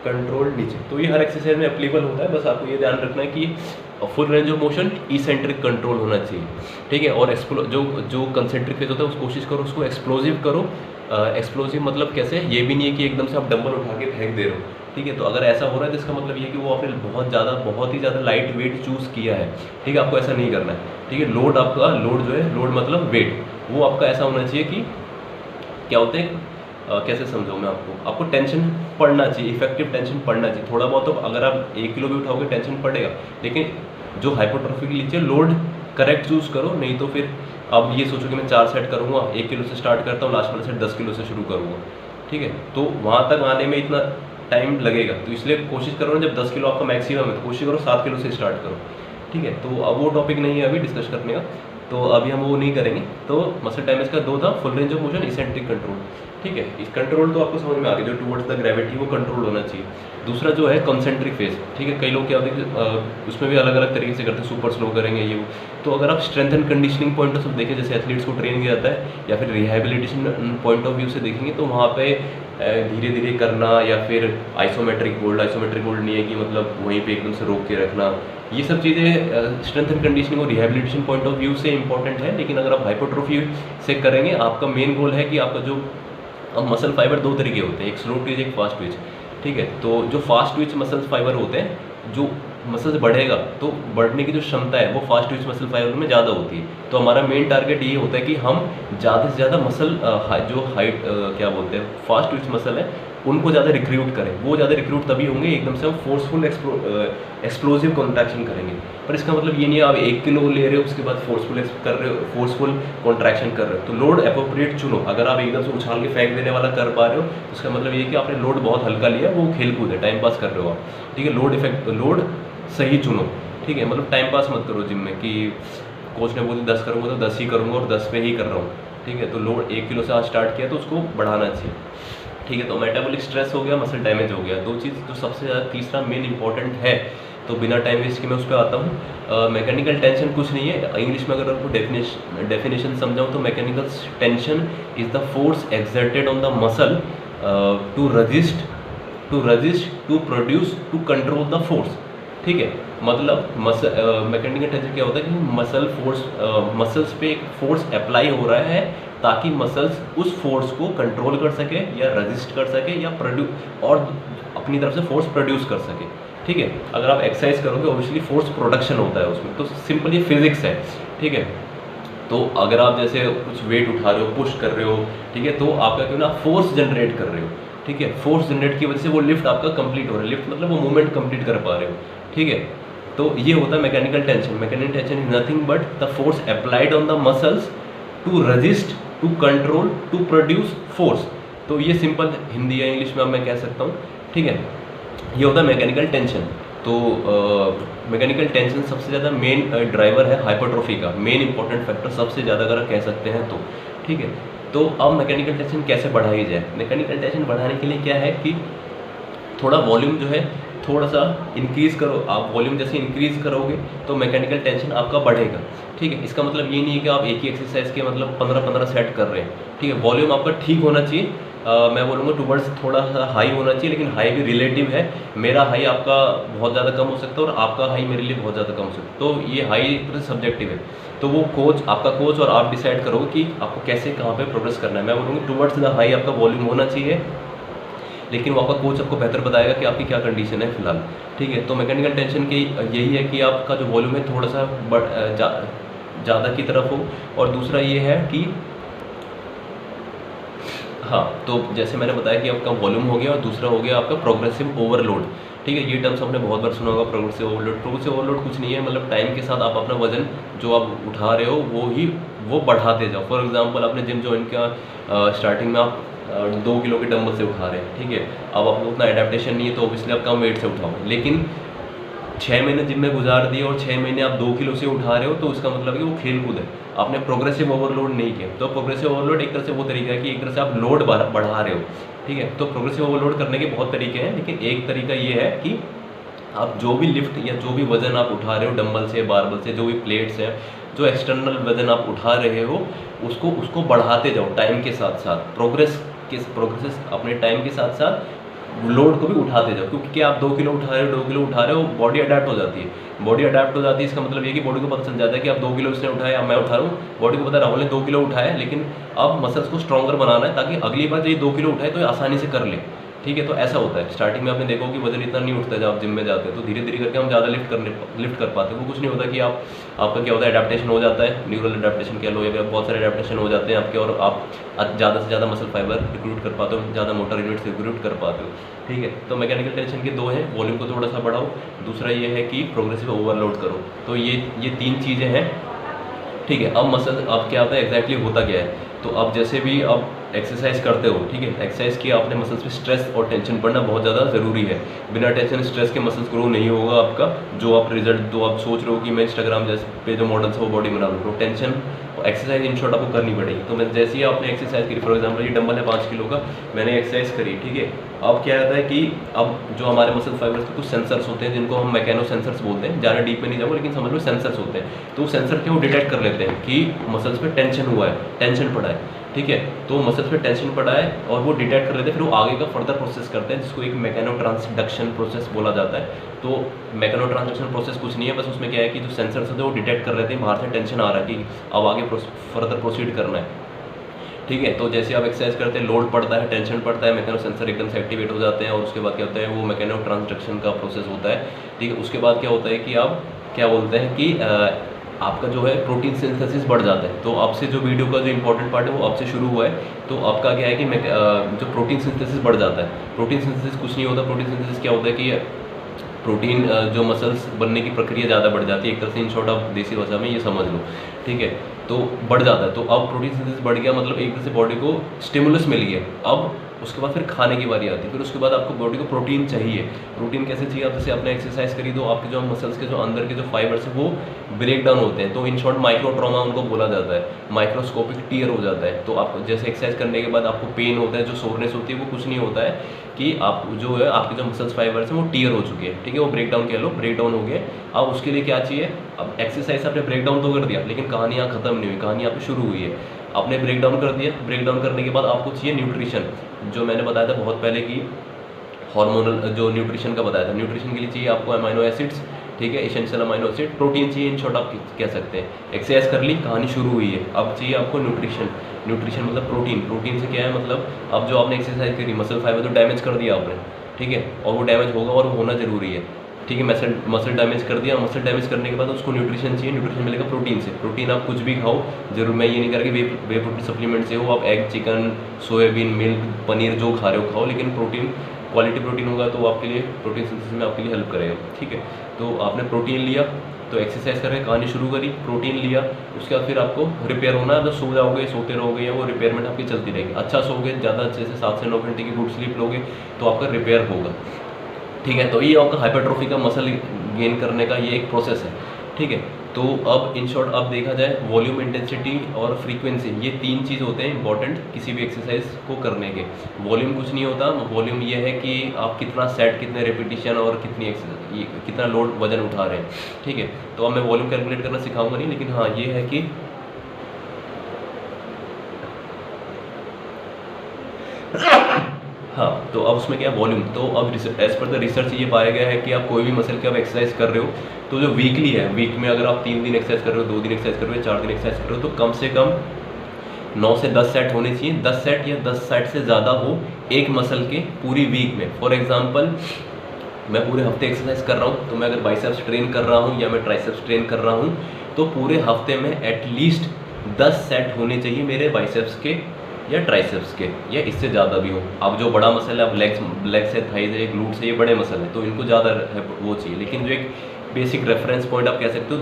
कंट्रोल्ड नीचे। तो ये हर एक्सरसाइज में अप्लीकेबल होता है। बस आपको ये ध्यान रखना है कि full range of motion eccentric control होना चाहिए। ठीक है, और जो कंसेंट्रिक फेज होता है, उस कोशिश करो उसको एक्सप्लोजिव करो। एक्सप्लोजिव मतलब कैसे, ये भी नहीं है कि एकदम से आप डंबल उठा के फेंक दे रहे हो। ठीक है, तो अगर ऐसा हो रहा है तो इसका मतलब ये है कि वो आपने बहुत ही ज़्यादा लाइट वेट चूज़ किया है। ठीक है, आपको ऐसा नहीं करना है। ठीक है, लोड आपका, लोड जो है, लोड मतलब वेट, वो आपका ऐसा होना चाहिए कि क्या होते हैं, कैसे समझाऊँ मैं आपको टेंशन पड़ना चाहिए, इफेक्टिव टेंशन पड़ना चाहिए। थोड़ा बहुत तो अगर आप 1 किलो भी उठाओगे टेंशन पड़ेगा, लेकिन जो हाइपोट्रोफी के लिए लोड करेक्ट चूज़ करो। नहीं तो फिर अब ये सोचो कि मैं 4 सेट करूँगा, 1 किलो से स्टार्ट करता हूँ, लास्ट वाला सेट 10 किलो से शुरू करूँगा। ठीक है, तो वहाँ तक आने में इतना टाइम लगेगा, तो इसलिए कोशिश करो ना, जब 10 किलो आपका मैक्सिमम है तो कोशिश करो 7 किलो से स्टार्ट करो। ठीक है, तो अब वो टॉपिक नहीं है अभी डिस्कस करने का, तो अभी हम वो नहीं करेंगे। तो मसल डैमेज का 2 था, full range of motion, eccentric control. ठीक है, इस कंट्रोल तो आपको समझ में आ गया, जो टुवर्ड्स द ग्रेविटी वो कंट्रोल होना चाहिए। दूसरा जो है कंसेंट्रिक फेज। ठीक है, कई लोग क्या होते हैं उसमें भी अलग अलग तरीके से करते हैं, सुपर स्लो करेंगे ये वो। तो अगर आप strength and conditioning point of view देखें, जैसे एथलीट्स को ट्रेन किया जाता है, या फिर रिहेबिलिटेशन पॉइंट ऑफ व्यू से देखेंगे, तो वहाँ पे धीरे धीरे करना, या फिर आइसोमेट्रिक होल्ड नहीं है कि मतलब वहीं पे एकदम से रोक के रखना। ये सब चीज़ें स्ट्रेंथ एंड कंडीशनिंग और रिहैबिलिटेशन पॉइंट ऑफ व्यू से इंपॉर्टेंट है, लेकिन अगर आप हाइपरट्रोफी से करेंगे, आपका मेन गोल है कि आपका जो, अब मसल फाइबर दो तरीके होते हैं, एक स्लो ट्विच एक फास्ट ट्विच, ठीक है। तो जो फास्ट ट्विच मसल फाइबर होते हैं, जो मसल्स बढ़ेगा तो बढ़ने की जो क्षमता है वो फास्ट ट्विच मसल फाइबर में ज़्यादा होती है। तो हमारा मेन टारगेट ये होता है कि हम ज़्यादा से ज़्यादा मसल जो हाइट क्या बोलते हैं फास्ट ट्विच मसल है उनको ज़्यादा रिक्रूट करें। वो ज़्यादा रिक्रूट तभी होंगे एकदम से हम फोर्सफुल एक्सप्लोजिव कॉन्ट्रैक्शन करेंगे। पर इसका मतलब ये नहीं है आप 1 किलो ले रहे हो उसके बाद फोर्सफुल कॉन्ट्रैक्शन कर रहे हो। तो लोड अप्रोप्रिएट चुनो। अगर आप एकदम से उछाल के फेंक देने वाला कर पा रहे हो तो उसका मतलब ये कि आपने लोड बहुत हल्का लिया, वो खेल कूद है, टाइम पास कर रहे हो आप, ठीक है। लोड सही चुनो, ठीक है। मतलब टाइम पास मत करो जिम में कि कोच ने बोली 10 करूँगा तो 10 ही करूँगा और 10 पे ही कर रहा हूँ, ठीक है। तो लोड 1 किलो से आज स्टार्ट किया तो उसको बढ़ाना चाहिए, ठीक है। तो मेटाबॉलिक स्ट्रेस हो गया, मसल डैमेज हो गया, दो चीज़ जो सबसे ज़्यादा तीसरा मेन इंपॉर्टेंट है। तो बिना टाइम वेस्ट के मैं उस पर आता हूँ। मैकेनिकल टेंशन कुछ नहीं है, इंग्लिश में अगर आपको डेफिनेशन समझाऊँ तो mechanical tension is the force exerted on the muscle to resist to produce to control the force, ठीक है। मतलब मैकेनिकल टेंशन क्या होता है कि मसल्स पे एक फोर्स अप्लाई हो रहा है ताकि मसल्स उस फोर्स को कंट्रोल कर सके या रजिस्ट कर सके या प्रोड्यूस और अपनी तरफ से फोर्स प्रोड्यूस कर सके, ठीक है। अगर आप एक्सरसाइज करोगे ऑब्वियसली फोर्स प्रोडक्शन होता है उसमें, तो सिंपल ये फिजिक्स है, ठीक है। तो अगर आप जैसे कुछ वेट उठा रहे हो, पुश कर रहे हो, ठीक है, तो आपका क्यों ना फोर्स जनरेट कर रहे हो, ठीक है। फोर्स जनरेट की वजह से वो लिफ्ट आपका कंप्लीट हो रहा है, लिफ्ट मतलब वो मूवमेंट कंप्लीट कर पा रहे हो, ठीक है। तो ये होता है mechanical tension. Mechanical tension is nothing but the force applied on the muscles to resist to control to produce force. तो ये सिंपल हिंदी या इंग्लिश में अब मैं कह सकता हूँ, ठीक है। ये होता है मैकेनिकल टेंशन। तो मैकेनिकल टेंशन सबसे ज़्यादा मेन ड्राइवर है हाइपरट्रोफी का, मेन इंपॉर्टेंट फैक्टर सबसे ज़्यादा अगर कह सकते हैं तो, ठीक है। तो अब मैकेनिकल टेंशन कैसे बढ़ाई जाए? मैकेनिकल टेंशन बढ़ाने के लिए क्या है कि थोड़ा वॉल्यूम जो है थोड़ा सा इंक्रीज़ करो। आप वॉल्यूम जैसे इंक्रीज़ करोगे तो मैकेनिकल टेंशन आपका बढ़ेगा, ठीक है। इसका मतलब ये नहीं है कि आप एक ही एक्सरसाइज के मतलब 15-15 सेट कर रहे हैं, ठीक है। वॉल्यूम आपका ठीक होना चाहिए, मैं बोलूँगा टूवर्ड्स थोड़ा सा हाई होना चाहिए, लेकिन हाई भी रिलेटिव है। मेरा हाई आपका बहुत ज़्यादा कम हो सकता है और आपका हाई मेरे लिए बहुत ज़्यादा कम हो सकता है, तो ये हाई सब्जेक्टिव है। तो वो आपका कोच और आप डिसाइड करोगे कि आपको कैसे कहाँ पे प्रोग्रेस करना है। मैं बोलूँगा टूवर्ड्स द हाई आपका वॉल्यूम होना चाहिए, लेकिन वो आपका कोच आपको बेहतर बताएगा कि आपकी क्या कंडीशन है फिलहाल, ठीक है। तो मैकेनिकल टेंशन की यही है कि आपका जो वॉल्यूम है थोड़ा सा ज़्यादा की तरफ हो। और दूसरा ये है कि हाँ, तो जैसे मैंने बताया कि आपका वॉल्यूम हो गया और दूसरा हो गया आपका प्रोग्रेसिव ओवरलोड, ठीक है। ये टर्म्स आपने बहुत बार सुना होगा, प्रोग्रेसिव ओवरलोड। प्रोग्रेसिव ओवरलोड कुछ नहीं है, मतलब टाइम के साथ आप अपना वजन जो आप उठा रहे हो वो बढ़ाते जाओ। फॉर एग्जांपल आपने जिम ज्वाइन किया, स्टार्टिंग में आप 2 किलो के डंबल से उठा रहे हैं, ठीक है। अब आपको उतना एडेप्टेशन नहीं है तो ऑब्वियसली आप कम वेट से उठाओ, लेकिन 6 महीने जिम में गुजार दिए और 6 महीने आप 2 किलो से उठा रहे हो, तो इसका मतलब है कि वो खेल कूद है, आपने प्रोग्रेसिव ओवरलोड नहीं किया। तो प्रोग्रेसिव ओवरलोड एक तरह से वो तरीका है कि एक तरह से आप लोड बढ़ा रहे हो, ठीक है। तो प्रोग्रेसिव ओवरलोड करने के बहुत तरीके हैं, लेकिन एक तरीका ये है कि आप जो भी लिफ्ट या जो भी वजन आप उठा रहे हो डंबल से, बारबल से, जो भी प्लेट्स हैं, जो एक्सटर्नल वजन आप उठा रहे हो उसको बढ़ाते जाओ टाइम के साथ साथ। प्रोग्रेस अपने टाइम के साथ साथ लोड को भी उठाते जाओ, क्योंकि क्या आप 2 किलो उठा रहे हो, बॉडी अडेप्ट हो जाती है। इसका मतलब ये कि बॉडी को पता चल जाता है कि आप 2 किलो इसने उठाया, अब मैं उठा रहा हूँ। बॉडी को पता है राहुल ने 2 किलो उठाया, लेकिन अब मसल्स को स्ट्रॉन्गर बनाना है ताकि अगली बार ये 2 किलो उठाए तो ये आसानी से कर ले, ठीक है। तो ऐसा होता है। स्टार्टिंग में आपने देखो कि वजन इतना नहीं उठता है जब आप जिम में जाते हैं, तो धीरे धीरे करके हम ज़्यादा लिफ्ट कर पाते हैं। वो कुछ नहीं होता कि आपका क्या होता है, एडेप्टेशन हो जाता है, न्यूरल एडेप्टेशन कह लो, या बहुत सारे एडेप्टेशन हो जाते हैं आपके, और आप ज़्यादा से ज़्यादा मसल फाइबर रिक्रूट कर पाते हो, ज़्यादा मोटर यूनिट्स रिक्रूट कर पाते हो, ठीक है। तो मैकेनिकल टेंशन के 2 हैं, वॉल्यूम को थोड़ा सा बढ़ाओ, दूसरा ये है कि प्रोग्रेसिव ओवरलोड करो। तो ये 3 चीज़ें हैं, ठीक है। अब मसल अब क्या होता है एग्जैक्टली होता क्या है, तो अब जैसे भी अब एक्सरसाइज करते हो, ठीक है, एक्सरसाइज किया आपने, मसल्स पे स्ट्रेस और टेंशन पड़ना बहुत ज़्यादा ज़रूरी है। बिना टेंशन स्ट्रेस के मसल्स ग्रो नहीं होगा आपका। जो आप सोच रहे हो कि मैं इंस्टाग्राम जैसे पे जो मॉडल्स है वो बॉडी बना लूँ, तो टेंशन एक्सरसाइज इन शॉर्ट आपको करनी पड़ेगी। तो मैं जैसे ही आपने एक्सरसाइज करी, फॉर एग्जाम्पल ये डंबल है 5 किलो का, मैंने एक्सरसाइज करी, ठीक है। अब क्या होता है कि अब जो हमारे मसल फाइबर्स के कुछ सेंसर्स होते हैं जिनको हम मैकेनो सेंसर्स बोलते हैं, ज़्यादा डीप में नहीं जाऊँगा, लेकिन समझ लो सेंसर्स होते हैं। तो सेंसर के वो डिटेक्ट कर लेते हैं कि मसल्स पे टेंशन हुआ है, टेंशन पड़ा है, ठीक है। तो मसल्स पे टेंशन पड़ा है और वो डिटेक्ट कर लेते हैं, फिर वो आगे का फर्दर प्रोसेस करते हैं जिसको एक मैकेनो ट्रांसडक्शन प्रोसेस बोला जाता है। तो मैकेनो ट्रांसडक्शन प्रोसेस कुछ नहीं है, बस उसमें क्या है कि जो सेंसर्स होते हैं वो डिटेक्ट कर लेते हैं बाहर से टेंशन आ रहा है कि अब आगे फर्दर प्रोसीड करना है। ठीक है। तो जैसे आप एक्सरसाइज करते हैं, लोड पड़ता है, टेंशन पड़ता है, मैकेनो सेंसर एकदम से एक्टिवेट हो जाते हैं और उसके बाद क्या होता है, वो मैकेनो ट्रांसडक्शन का प्रोसेस होता है। ठीक है। उसके बाद क्या होता है कि आप क्या बोलते हैं कि आपका जो है प्रोटीन सिंथेसिस बढ़ जाता है। तो आपसे जो वीडियो का जो इंपॉर्टेंट पार्ट है वो आपसे शुरू हुआ है। तो आपका क्या है कि जो प्रोटीन सिंथेसिस बढ़ जाता है। प्रोटीन सिंथेसिस कुछ नहीं होता, प्रोटीन सिंथेसिस क्या होता है कि प्रोटीन जो मसल्स बनने की प्रक्रिया ज़्यादा बढ़ जाती है, एक तरह से इन शॉर्ट आप देसी भाषा में ये समझ लो। ठीक है। तो बढ़ जाता है, तो अब प्रोटीन सिंथेसिस बढ़ गया मतलब एक तरह से बॉडी को स्टिमुलस मिल गया। अब उसके बाद फिर खाने की बारी आती है, फिर उसके बाद आपको बॉडी को प्रोटीन चाहिए। प्रोटीन कैसे चाहिए, आप जैसे आपने एक्सरसाइज करी तो आपके जो मसल्स के जो अंदर के जो फाइबर्स है वो ब्रेक डाउन होते हैं। तो इन शॉर्ट माइक्रो ट्रॉमा उनको बोला जाता है, माइक्रोस्कोपिक टीयर हो जाता है। तो आप जैसे एक्सरसाइज करने के बाद आपको पेन होता है, जो सोरनेस होती है वो कुछ नहीं होता है कि आप जो है आपके जो मसल्स फाइबर्स हैं वो टीयर हो चुके हैं। ठीक है। वो ब्रेक डाउन कह लो, ब्रेक डाउन हो गए। अब उसके लिए क्या चाहिए, अब एक्सरसाइज आपने ब्रेक डाउन तो कर दिया लेकिन कहानी यहाँ खत्म नहीं हुई, कहानी यहाँ पे शुरू हुई है। आपने ब्रेक डाउन कर दिया, ब्रेक डाउन करने के बाद आपको चाहिए न्यूट्रिशन, जो मैंने बताया था बहुत पहले की हार्मोनल जो न्यूट्रिशन का बताया था। न्यूट्रिशन के लिए चाहिए आपको अमाइनो एसिड्स, ठीक है, एसेंशियल अमाइनो एसिड, प्रोटीन चाहिए, इन शॉर्ट आप कह सकते हैं। एक्सरसाइज कर ली, कहानी शुरू हुई है, अब चाहिए आपको न्यूट्रिशन। न्यूट्रिशन मतलब प्रोटीन। प्रोटीन से क्या है मतलब, अब जो आपने एक्सरसाइज करी, मसल फाइबर तो डैमेज कर दिया आपने, ठीक है, और वो डैमेज होगा और वो होना जरूरी है। ठीक है। मसल डैमेज कर दिया, मसल डैमेज करने के बाद उसको न्यूट्रिशन चाहिए, न्यूट्रिशन मिलेगा प्रोटीन से। प्रोटीन आप कुछ भी खाओ, जरूर मैं ये नहीं कह रहा कि वे प्रोटीन सप्लीमेंट से हो, आप egg, chicken, soybean, milk, paneer जो खा रहे हो खाओ, लेकिन प्रोटीन क्वालिटी प्रोटीन होगा तो आपके लिए प्रोटीन सिंथेसिस में आपके लिए हेल्प करेगा। ठीक है। तो आपने प्रोटीन लिया, तो एक्सरसाइज करके कहानी शुरू करी, प्रोटीन लिया, उसके बाद फिर आपको रिपेयर होना है। तो सो जाओगे, सोते रहोगे, या वो रिपेयरमेंट आपकी चलती रहेगी। अच्छा सोओगे, ज़्यादा अच्छे से 7 से 9 घंटे की गुड स्लीप लोगे तो आपका रिपेयर होगा। ठीक है। तो ये आपका हाइपरट्रोफी का मसल गेन करने का ये एक प्रोसेस है। ठीक है। तो अब इन शॉर्ट अब देखा जाए, वॉल्यूम, इंटेंसिटी और फ्रीक्वेंसी, ये 3 चीज़ होते हैं इंपॉर्टेंट किसी भी एक्सरसाइज को करने के। वॉल्यूम कुछ नहीं होता, वॉल्यूम ये है कि आप कितना सेट, कितने रेपिटेशन और कितना लोड वजन उठा रहे हैं। ठीक है। तो अब मैं वॉल्यूम कैलकुलेट करना सिखाऊंगा नहीं, लेकिन हाँ ये है कि हाँ, तो अब उसमें क्या है वॉल्यूम। तो अब एज पर द रिसर्च ये पाया गया है कि आप कोई भी मसल की आप एक्सरसाइज कर रहे हो तो जो वीकली है, वीक में अगर आप 3 दिन एक्सरसाइज कर रहे हो, 2 दिन एक्सरसाइज कर रहे हो, 4 दिन एक्सरसाइज कर रहे हो, तो कम से कम 9 से 10 सेट होने चाहिए। 10 सेट या 10 सेट से ज़्यादा हो एक मसल के पूरी वीक में। फॉर एग्जाम्पल, मैं पूरे हफ्ते एक्सरसाइज कर रहा हूँ, तो मैं अगर बाइसेप्स ट्रेन कर रहा हूँ या मैं ट्राइसेप्स ट्रेन कर रहा हूँ, तो पूरे हफ्ते में एटलीस्ट 10 सेट होने चाहिए मेरे बाइसेप्स के या ट्राइसेप्स के, या इससे ज़्यादा भी हो। अब जो बड़ा मसल है, अब लेग्स है, थाइज है, ग्लूट्स है, ये बड़े मसल है तो इनको ज़्यादा वो चाहिए। लेकिन जो एक बेसिक रेफरेंस पॉइंट आप कह सकते हो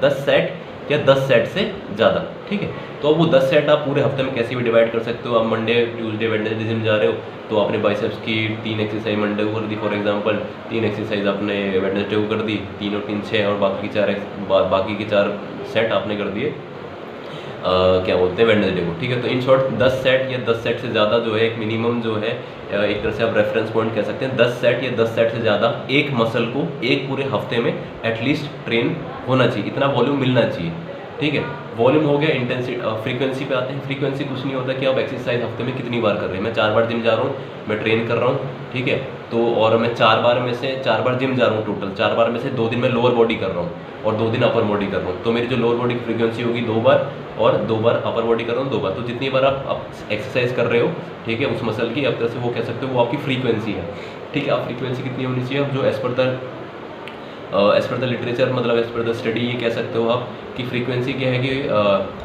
10 सेट या 10 सेट से ज़्यादा। ठीक है। तो अब वो 10 सेट आप पूरे हफ्ते में कैसे भी डिवाइड कर सकते हो। आप मंडे, ट्यूसडे, वेडनेसडे जिम जा रहे हो तो आपने बाइसेप्स की 3 एक्सरसाइज मंडे को कर दी, फॉर एग्जांपल 3 एक्सरसाइज आपने वेडनेसडे को कर दी, 3 और 3 6, और बाकी के 4 सेट आपने कर दिए क्या बोलते हैं वेडनेसडे को। ठीक है। तो इन शॉर्ट 10 सेट या 10 सेट से ज़्यादा जो है एक मिनिमम जो है, एक तरह से आप रेफरेंस पॉइंट कह सकते हैं। 10 सेट या 10 सेट से ज़्यादा एक मसल को एक पूरे हफ्ते में एटलीस्ट ट्रेन होना चाहिए, इतना वॉल्यूम मिलना चाहिए। ठीक है। वॉल्यूम हो गया। इंटेंसिटी, फ्रीक्वेंसी पे आते हैं। फ्रीक्वेंसी कुछ नहीं होता कि आप एक्सरसाइज हफ्ते में कितनी बार कर रहे हैं। मैं 4 बार जिम जा रहा हूँ, मैं ट्रेन कर रहा हूँ, ठीक है, तो और मैं 4 बार में से 4 बार जिम जा रहा हूँ, टोटल 4 बार में से 2 दिन मैं लोअर बॉडी कर रहा हूँ और 2 दिन अपर बॉडी कर रहा हूँ, तो मेरी जो लोअर बॉडी की फ्रीक्वेंसी होगी 2 बार, और 2 बार अपर बॉडी कर रहा हूँ 2 बार। तो जितनी बार आप एक्सरसाइज कर रहे हो, ठीक है, उस मसल की, अब तरह से वो कह सकते हो वो आपकी फ्रीक्वेंसी है। ठीक है। आप फ्रीक्वेंसी कितनी होनी चाहिए, अब जो एज पर द लिटरेचर, मतलब एज पर द स्टडी, ये कह सकते हो आप कि फ्रीक्वेंसी क्या है कि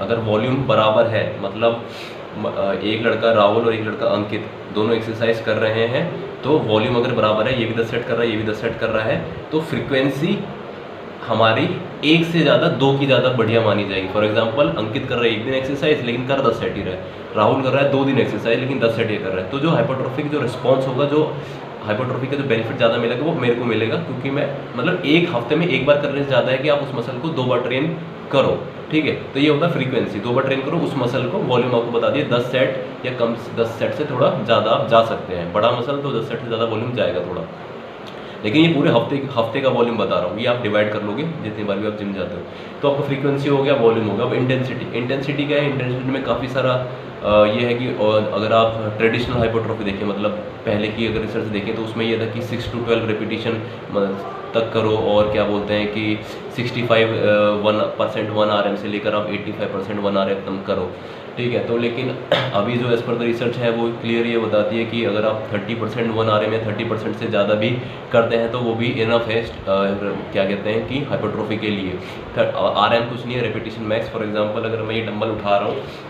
अगर वॉल्यूम बराबर है, मतलब एक लड़का राहुल और एक लड़का अंकित दोनों एक्सरसाइज कर रहे हैं, तो वॉल्यूम अगर बराबर है, ये भी 10 सेट कर रहा है, ये भी 10 सेट कर रहा है, तो फ्रीक्वेंसी हमारी 1 से ज़्यादा 2 की ज़्यादा बढ़िया मानी जाएगी। फॉर एग्जांपल, अंकित कर रहा है 1 दिन एक्सरसाइज लेकिन कर 10 सेट ही रहा है, राहुल कर रहा है 2 दिन एक्सरसाइज लेकिन 10 सेट ही कर रहा है। तो जो हाइपरट्रोफिक जो रिस्पॉन्स होगा, जो हाइपरट्रोफी का जो बेनिफिट ज़्यादा मिलेगा वो मेरे को मिलेगा, क्योंकि मैं मतलब एक हफ्ते में एक बार करने से ज़्यादा है कि आप उस मसल को 2 बार ट्रेन करो। ठीक है। तो ये होता है फ्रीक्वेंसी, 2 बार ट्रेन करो उस मसल को। वॉल्यूम आपको बता दिए 10 सेट या कम, 10 सेट से थोड़ा ज़्यादा आप जा सकते हैं। बड़ा मसल तो 10 सेट से ज़्यादा वॉल्यूम जाएगा थोड़ा। लेकिन ये पूरे हफ्ते का वॉल्यूम बता रहा हूँ, ये आप डिवाइड कर लोगे जितनी बार भी आप जिम जाते हो। तो आपका फ्रीक्वेंसी हो गया, वॉल्यूम होगा। अब इंटेंसिटी क्या है? इंटेंसिटी में काफ़ी सारा ये है कि अगर आप ट्रेडिशनल हाइपरट्रॉफी देखें, मतलब पहले की अगर रिसर्च देखें तो उसमें ये था कि 6 to 12 रेपिटेशन तक करो, और क्या बोलते हैं कि 65% 1 RM से लेकर आप 85% 1 RM तक करो, ठीक है। तो लेकिन अभी जो एज पर द रिसर्च है वो क्लियर ये बताती है कि अगर आप 30% 1 RM या 30% से ज़्यादा भी करते हैं तो वो भी इनफ है, क्या कहते हैं कि हाइपरट्रॉफी के लिए। RM कुछ नहीं है, रेपिटेशन मैक्स। फॉर एग्जांपल अगर मैं ये डंबल उठा रहा हूँ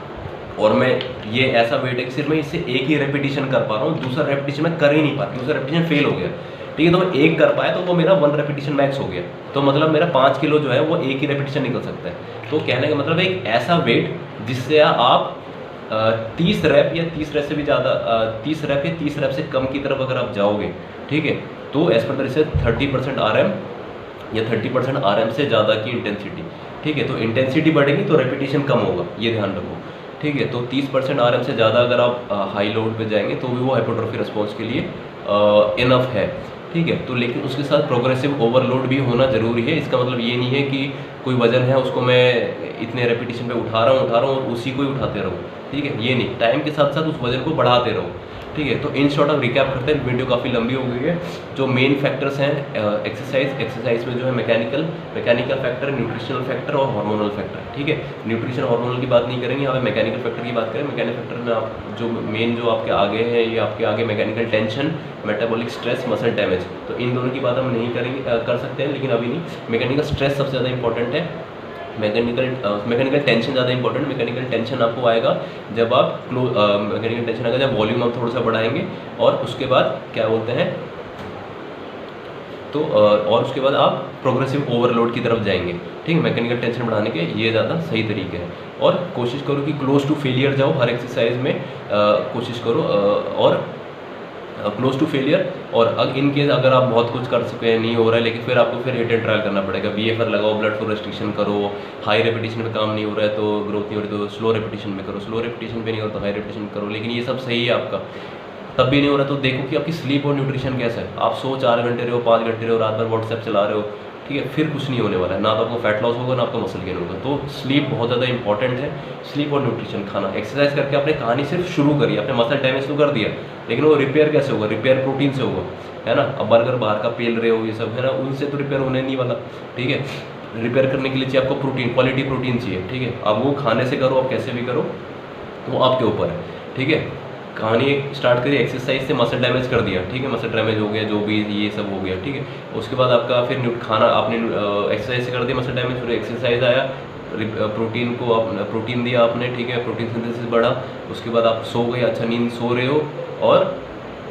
और मैं ये ऐसा वेट है कि सिर्फ मैं इससे एक ही रेपिटेशन कर पा रहा हूँ, दूसरा रेपिटेशन मैं कर ही नहीं पाती, दूसरा रेपिटेशन फेल हो गया, ठीक है। तो मैं एक कर पाया तो वो मेरा 1 रेपिटेशन मैक्स हो गया, तो मतलब मेरा 5 किलो जो है वो एक ही रेपिटेशन निकल सकता है। तो कहने का मतलब एक ऐसा वेट जिससे आप 30 रैप या 30 रैप से भी ज़्यादा 30 रैप या 30 रैप से कम की तरफ अगर आप जाओगे, ठीक है, तो as per the research 30% RM या 30% RM से ज़्यादा की इंटेंसिटी, ठीक है। तो इंटेंसिटी बढ़ेगी तो रेपिटेशन कम होगा, ये ध्यान रखो, ठीक है। तो 30% RM से ज़्यादा अगर आप हाई लोड पे जाएंगे तो भी वो हाइपरट्रॉफी रिस्पॉन्स के लिए इनफ है, ठीक है। तो लेकिन उसके साथ प्रोग्रेसिव ओवरलोड भी होना ज़रूरी है। इसका मतलब ये नहीं है कि कोई वजन है उसको मैं इतने रेपिटेशन पे उठा रहा हूँ और उसी को ही उठाते रहूँ, ठीक है, ये नहीं, टाइम के साथ साथ उस वजन को बढ़ाते रहो, ठीक है। तो इन शॉर्ट ऑफ रिकैप करते हैं, वीडियो काफ़ी लंबी हो गई है। जो मेन फैक्टर्स हैं एक्सरसाइज में जो है मैकेनिकल फैक्टर, न्यूट्रिशनल फैक्टर और हार्मोनल फैक्टर, ठीक है। न्यूट्रिशन हार्मोनल की बात नहीं करेंगे, यहाँ पे मैकेनिकल फैक्टर की बात करें। मैकेनिकल फैक्टर में आप जो मेन जो आपके आगे है, ये आपके आगे mechanical tension, metabolic stress, muscle damage, तो इन दोनों की बात हम नहीं करेंगे, कर सकते हैं लेकिन अभी नहीं। मैकेनिकल स्ट्रेस सबसे ज़्यादा इंपॉर्टेंट है, मैकेनिकल टेंशन ज़्यादा इंपॉर्टेंट। मैकेनिकल टेंशन आपको आएगा जब आप मैकेनिकल टेंशन आएगा जब वॉल्यूम आप थोड़ा सा बढ़ाएंगे, और उसके बाद क्या बोलते हैं तो और उसके बाद आप प्रोग्रेसिव ओवरलोड की तरफ जाएंगे, ठीक है। मैकेनिकल टेंशन बढ़ाने के ये ज़्यादा सही तरीके हैं, और कोशिश करो कि क्लोज टू फेलियर जाओ हर एक्सरसाइज में, कोशिश करो और क्लोज टू फेलियर। और इन केस अगर आप बहुत कुछ कर चुके हैं, नहीं हो रहा है, लेकिन फिर आपको फिर हिट एंड ट्रायल करना पड़ेगा। BFR लगाओ, ब्लड फ्लो रेस्ट्रिक्शन करो, हाई रेपिटेशन में काम नहीं हो रहा है तो ग्रोथ नहीं हो रही तो स्लो रेपिटेशन में करो, स्लो रेपिटेशन पे नहीं हो रहा तो हाई रेपिटेशन करो। लेकिन ये सब सही है आपका, तब भी नहीं हो रहा तो देखो कि आपकी स्लीप और न्यूट्रिशन कैसा है। आप सो 4 घंटे रहे हो, 5 घंटे रहे हो, रात भर व्हाट्सएप चला रहे हो, ठीक है, फिर कुछ नहीं होने वाला है, ना तो आपको फैट लॉस होगा ना आपको मसल गेन होगा। तो स्लीप बहुत ज़्यादा इंपॉर्टेंट है, स्लीप और न्यूट्रिशन खाना। एक्सरसाइज करके आपने कहानी सिर्फ शुरू करी, आपने मसल डैमेज तो कर दिया, लेकिन वो रिपेयर कैसे होगा? रिपेयर प्रोटीन से होगा, है ना। अब बर्गर बाहर का पेल रहे हो ये सब, है ना, उनसे तो रिपेयर होने नहीं वाला, ठीक है। रिपेयर करने के लिए चाहिए आपको प्रोटीन, क्वालिटी प्रोटीन चाहिए, ठीक है। अब वो खाने से करो, आप कैसे भी करो, वो आपके ऊपर है, ठीक है। कहानी स्टार्ट करी एक्सरसाइज से, मसल डैमेज कर दिया, ठीक है, मसल डैमेज हो गया, जो भी ये सब हो गया, ठीक है। उसके बाद आपका फिर खाना आपने एक्सरसाइज से कर दिया, मसल डैमेज, फिर एक्सरसाइज आया, प्रोटीन को प्रोटीन दिया आपने, ठीक है, प्रोटीन सिंथेसिस बढ़ा, उसके बाद आप सो गए, अच्छा नींद सो रहे हो, और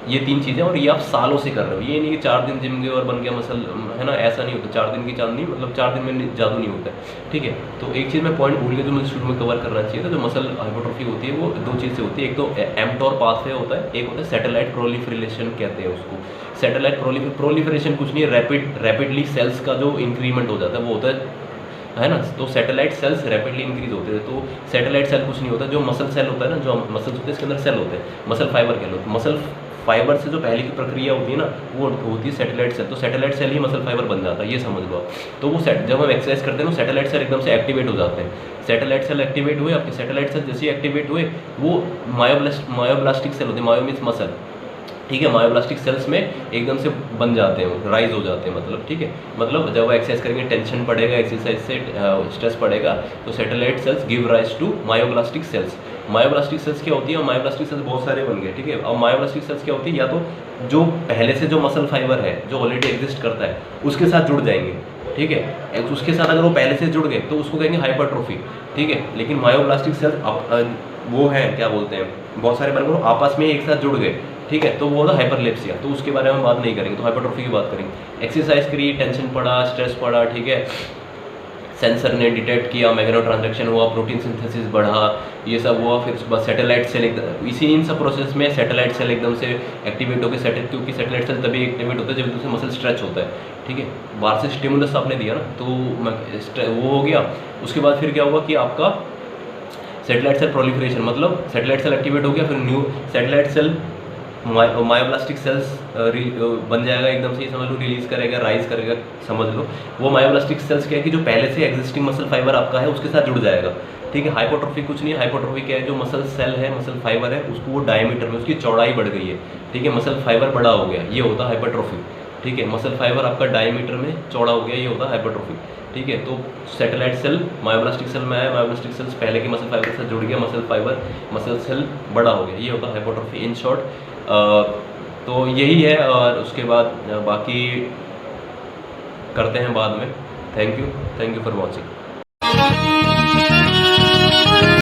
ये 3 चीज़ें, और ये आप सालों से कर रहे हो। ये नहीं कि 4 दिन जिम गए और बन गया मसल, है ना, ऐसा नहीं होता। 4 दिन की चांदनी, मतलब 4 दिन में जादू नहीं होता है, ठीक है। तो एक चीज़ मैं पॉइंट भूल गया जो मुझे शुरू में कवर करना चाहिए था। जो मसल हाइपरट्रॉफी होती है वो 2 चीज़ से होती है, एक तो एम्प्टोर पाथवे होता है, एक होता है सैटेलाइट प्रोलिफरेशन कहते हैं उसको। सैटेलाइट प्रोलिफरेशन कुछ नहीं है, रैपिडली सेल्स का जो इंक्रीमेंट हो जाता है वो होता है ना। तो सैटेलाइट सेल्स रैपिडली इंक्रीज होते हैं। तो सैटेलाइट सेल कुछ नहीं होता, जो मसल सेल होता है ना, जो मसल्स होते हैं इसके अंदर सेल होते हैं, मसल फाइबर कह लो। मसल फाइबर से जो पहले की प्रक्रिया होती है ना, वो होती है सैटेलाइट सेल। तो सैटेलाइट सेल ही मसल फाइबर बन जाता है, ये समझ लो आप। तो वो जब हम एक्सरसाइज करते हैं ना, सैटेलाइट सेल एकदम से एक्टिवेट हो जाते हैं। सैटेलाइट सेल एक्टिवेट हुए, आपके सैटेलाइट सेल जैसे एक्टिवेट हुए, वो मायोब्लास्टिक सेल होते हैं, मायो मीन्स मसल, ठीक है। मायोब्लास्टिक सेल्स में एकदम से बन जाते हैं, वो राइज हो जाते हैं, मतलब, ठीक है। मतलब जब वो एक्सरसाइज करेंगे, टेंशन पड़ेगा, एक्सरसाइज से स्ट्रेस पड़ेगा, तो satellite cells give rise to myoblastic cells. Myoblastic cells क्या होती है? और मायोब्लास्टिक सेल्स बहुत सारे बन गए, ठीक है। और मायोब्लास्टिक सेल्स क्या होती है? या तो जो पहले से जो मसल फाइबर है जो ऑलरेडी एग्जिस्ट करता है उसके साथ जुड़ जाएंगे, ठीक है। उसके साथ अगर वो पहले से जुड़ गए तो उसको कहेंगे हाइपरट्रोफी, ठीक है। लेकिन मायोब्लास्टिक सेल्स वो है, क्या बोलते हैं, बहुत सारे बन गए आपस में एक साथ जुड़ गए, ठीक है, तो वो होता हाइपरलेप्सिया। तो उसके बारे में हम बात नहीं करेंगे, तो हाइपरट्रोफी की बात करेंगे। एक्सरसाइज करिए, टेंशन पड़ा, स्ट्रेस पड़ा, ठीक है, सेंसर ने डिटेक्ट किया, मैग्नो ट्रांजैक्शन हुआ, प्रोटीन सिंथेसिस बढ़ा, ये सब हुआ, फिर उसके बाद सैटेलाइट सेल एकदम इसी इन सब प्रोसेस में सैटेलाइट सेल एकदम से एक्टिवेट होकर क्योंकि सैटेलाइट सेल तभी एक्टिवेट होता है जब एकदम से मसल स्ट्रेच होता है, ठीक है। बाहर से स्टिमुलस आपने दिया ना, तो वो हो गया। उसके बाद फिर क्या हुआ कि आपका सैटेलाइट सेल प्रोलिफरेशन, मतलब सैटेलाइट सेल एक्टिवेट हो गया, फिर न्यू सैटेलाइट सेल मायोब्लास्टिक सेल्स बन जाएगा, एकदम से ही समझ लो, रिलीज करेगा, राइज करेगा, समझ लो। वो मायोब्लास्टिक सेल्स क्या है कि जो पहले से एग्जिस्टिंग मसल फाइबर आपका है उसके साथ जुड़ जाएगा, ठीक है। हाइपोट्रोफी कुछ नहीं है, हाइपोट्रोफी क्या है, जो मसल सेल है, मसल फाइबर है, उसको वो डायमीटर में उसकी चौड़ाई बढ़ गई है, ठीक है, मसल फाइबर बड़ा हो गया, ये होता है हाइपरट्रोफी, ठीक है। मसल फाइबर आपका डायमीटर में चौड़ा हो गया, ये होता है हाइपरट्रोफी, ठीक है। तो सैटेलाइट सेल मायोब्लास्टिक सेल में आया, मायोब्लास्टिक सेल्स पहले के मसल फाइबर के साथ जुड़ गया, मसल सेल बड़ा हो गया, ये होता है हाइपरट्रोफी इन शॉर्ट। तो यही है, और उसके बाद बाकी करते हैं बाद में। Thank you for watching.